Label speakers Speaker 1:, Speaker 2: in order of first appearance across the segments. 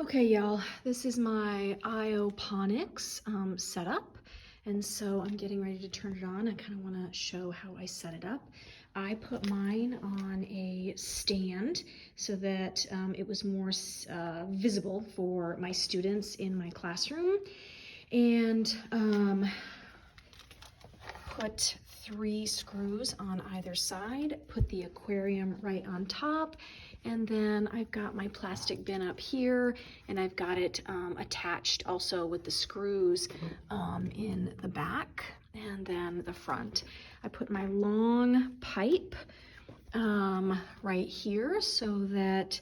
Speaker 1: Okay, y'all, this is my Ioponics setup, and so I'm getting ready to turn it on. I kind of want to show how I set it up. I put mine on a stand so that it was more visible for my students in my classroom, and put 3 screws on either side, put the aquarium right on top, and then I've got my plastic bin up here, and I've got it attached also with the screws in the back and then the front. I put my long pipe right here so that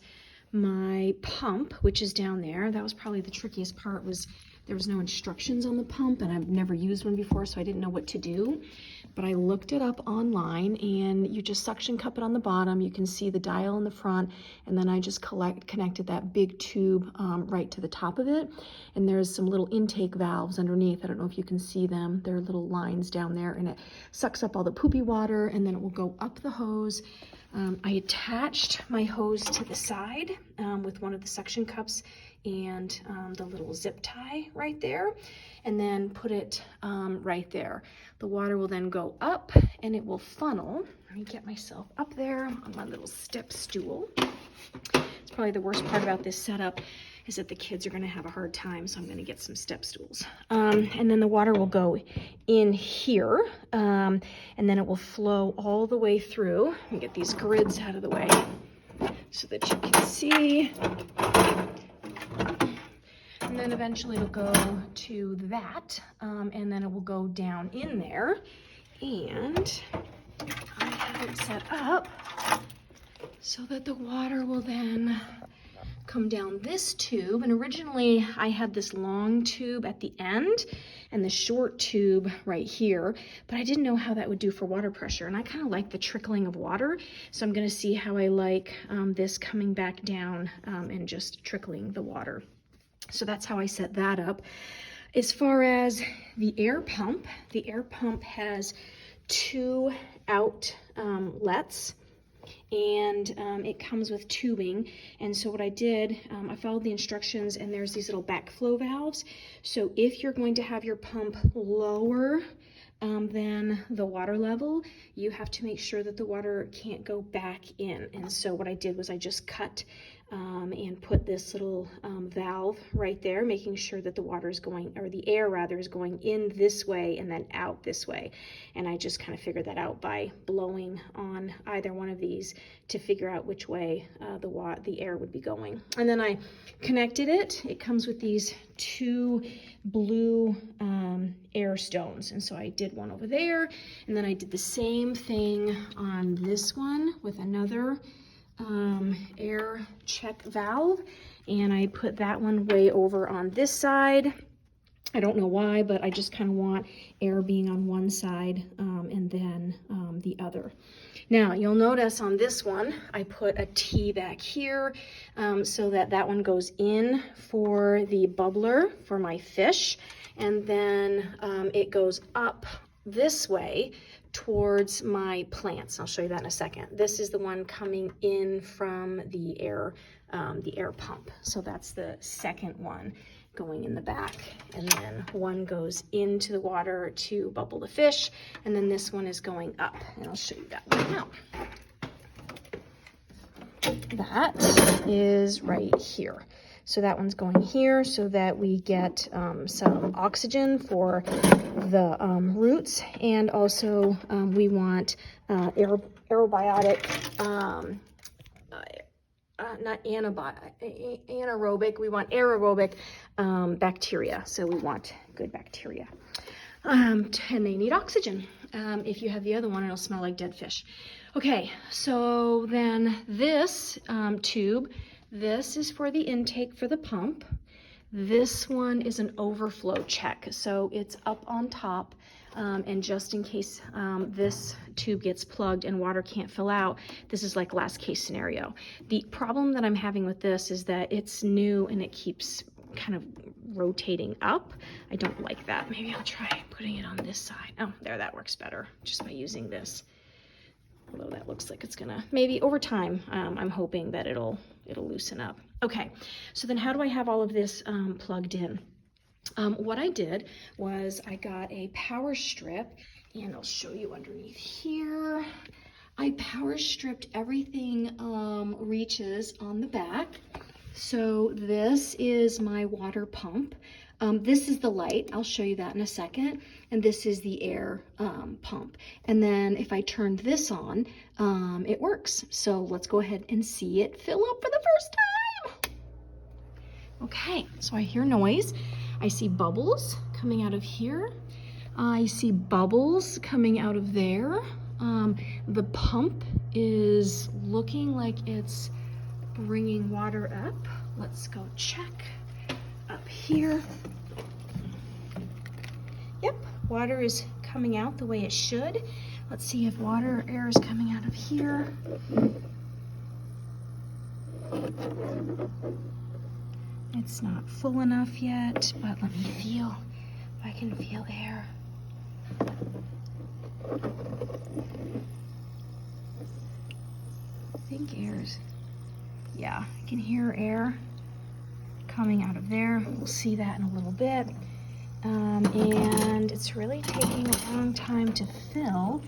Speaker 1: my pump, which is down there, that was probably the trickiest part, was there was no instructions on the pump, and I've never used one before, so I didn't know what to do. But I looked it up online, and you just suction cup it on the bottom. You can see the dial in the front, and then I just connected that big tube right to the top of it. And there's some little intake valves underneath. I don't know if you can see them. There are little lines down there, and it sucks up all the poopy water, and then it will go up the hose. I attached my hose to the side with one of the suction cups and the little zip tie right there, and then put it right there. The water will then go up and it will funnel. Let me get myself up there on my little step stool. It's probably the worst part about this setup is that the kids are gonna have a hard time, so I'm gonna get some step stools. And then the water will go in here, and then it will flow all the way through. Let me get these grids out of the way so that you can see. And then eventually it'll go to that, and then it will go down in there. And I have it set up so that the water will then come down this tube. And originally I had this long tube at the end and the short tube right here, but I didn't know how that would do for water pressure. And I kind of like the trickling of water, so I'm going to see how I like this coming back down and just trickling the water. So that's how I set that up. As far as the air pump has 2 outlets, and it comes with tubing. And so what I did, I followed the instructions, and there's these little backflow valves. So if you're going to have your pump lower than the water level, you have to make sure that the water can't go back in. And so what I did was I just cut and put this little valve right there, making sure that the water is going, or the air rather, is going in this way and then out this way. And I just kind of figured that out by blowing on either one of these to figure out which way the air would be going. And then I connected it. It comes with these 2 blue air stones, and so I did one over there, and then I did the same thing on this one with another air check valve, and I put that one way over on this side. I don't know why, but I just kind of want air being on one side and then the other. Now you'll notice on this one I put a T back here so that that one goes in for the bubbler for my fish, and then it goes up this way towards my plants. I'll show you that in a second. This is the one coming in from the air pump. So that's the second one going in the back, and then one goes into the water to bubble the fish, and then this one is going up, and I'll show you that right now. That is right here. So that one's going here so that we get some oxygen for the roots, and also we want aerobiotic, not anaerobic, we want aerobic bacteria. So we want good bacteria. And they need oxygen. If you have the other one, it'll smell like dead fish. Okay, so then this tube, this is for the intake for the pump. This one is an overflow check, so it's up on top, and just in case this tube gets plugged and water can't fill out, this is like last case scenario. The problem that I'm having with this is that it's new and it keeps kind of rotating up. I don't like that. Maybe I'll try putting it on this side. Oh, there, that works better just by using this. Although that looks like it's gonna, maybe over time, I'm hoping that it'll loosen up. Okay, so then how do I have all of this plugged in? What I did was I got a power strip, and I'll show you underneath here. I power stripped everything reaches on the back. So this is my water pump. This is the light. I'll show you that in a second. And this is the air pump. And then if I turn this on, it works. So let's go ahead and see it fill up for the first time. Okay, so I hear noise. I see bubbles coming out of here. I see bubbles coming out of there. The pump is looking like it's bringing water up. Let's go check up here. Yep, water is coming out the way it should. Let's see if water or air is coming out of here. It's not full enough yet, but let me feel if I can feel air. I think air's, yeah, I can hear air coming out of there. We'll see that in a little bit. And it's really taking a long time to fill.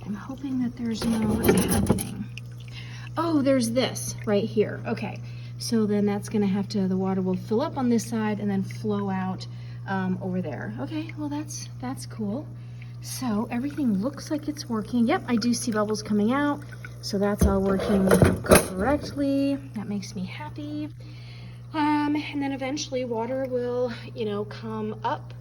Speaker 1: I'm hoping that there's no, what's happening? Oh, there's this right here. Okay, so then that's gonna have to, the water will fill up on this side and then flow out over there. Okay, well that's cool. So everything looks like it's working. Yep, I do see bubbles coming out. So that's all working correctly. That makes me happy. And then eventually water will, you know, come up,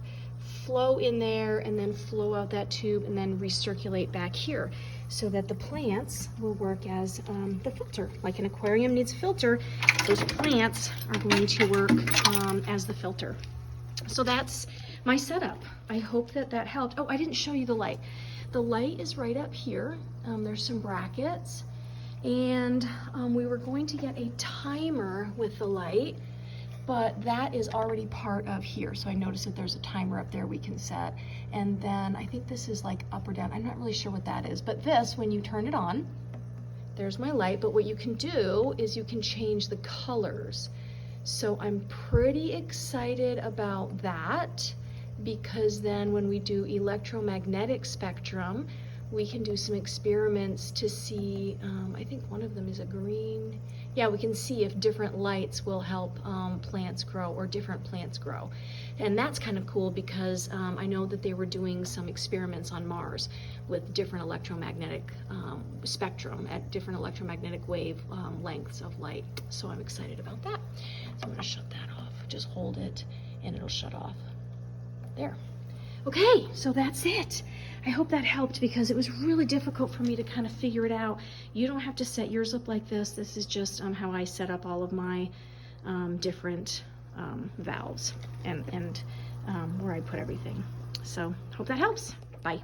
Speaker 1: flow in there, and then flow out that tube and then recirculate back here so that the plants will work as the filter. Like an aquarium needs a filter, those plants are going to work as the filter. So that's my setup. I hope that that helped. Oh, I didn't show you the light. The light is right up here. There's some brackets, and we were going to get a timer with the light, but that is already part of here. So I noticed that there's a timer up there we can set. And then I think this is like up or down. I'm not really sure what that is, but this, when you turn it on, there's my light, but what you can do is you can change the colors. So I'm pretty excited about that, because then when we do electromagnetic spectrum, we can do some experiments to see, I think one of them is a green. Yeah, we can see if different lights will help plants grow, or different plants grow. And that's kind of cool, because I know that they were doing some experiments on Mars with different electromagnetic spectrum at different electromagnetic wave lengths of light. So I'm excited about that. So I'm gonna shut that off. Just hold it and it'll shut off. There. Okay, so that's it. I hope that helped, because it was really difficult for me to kind of figure it out. You don't have to set yours up like this. This is just how I set up all of my different valves and where I put everything. So hope that helps. Bye.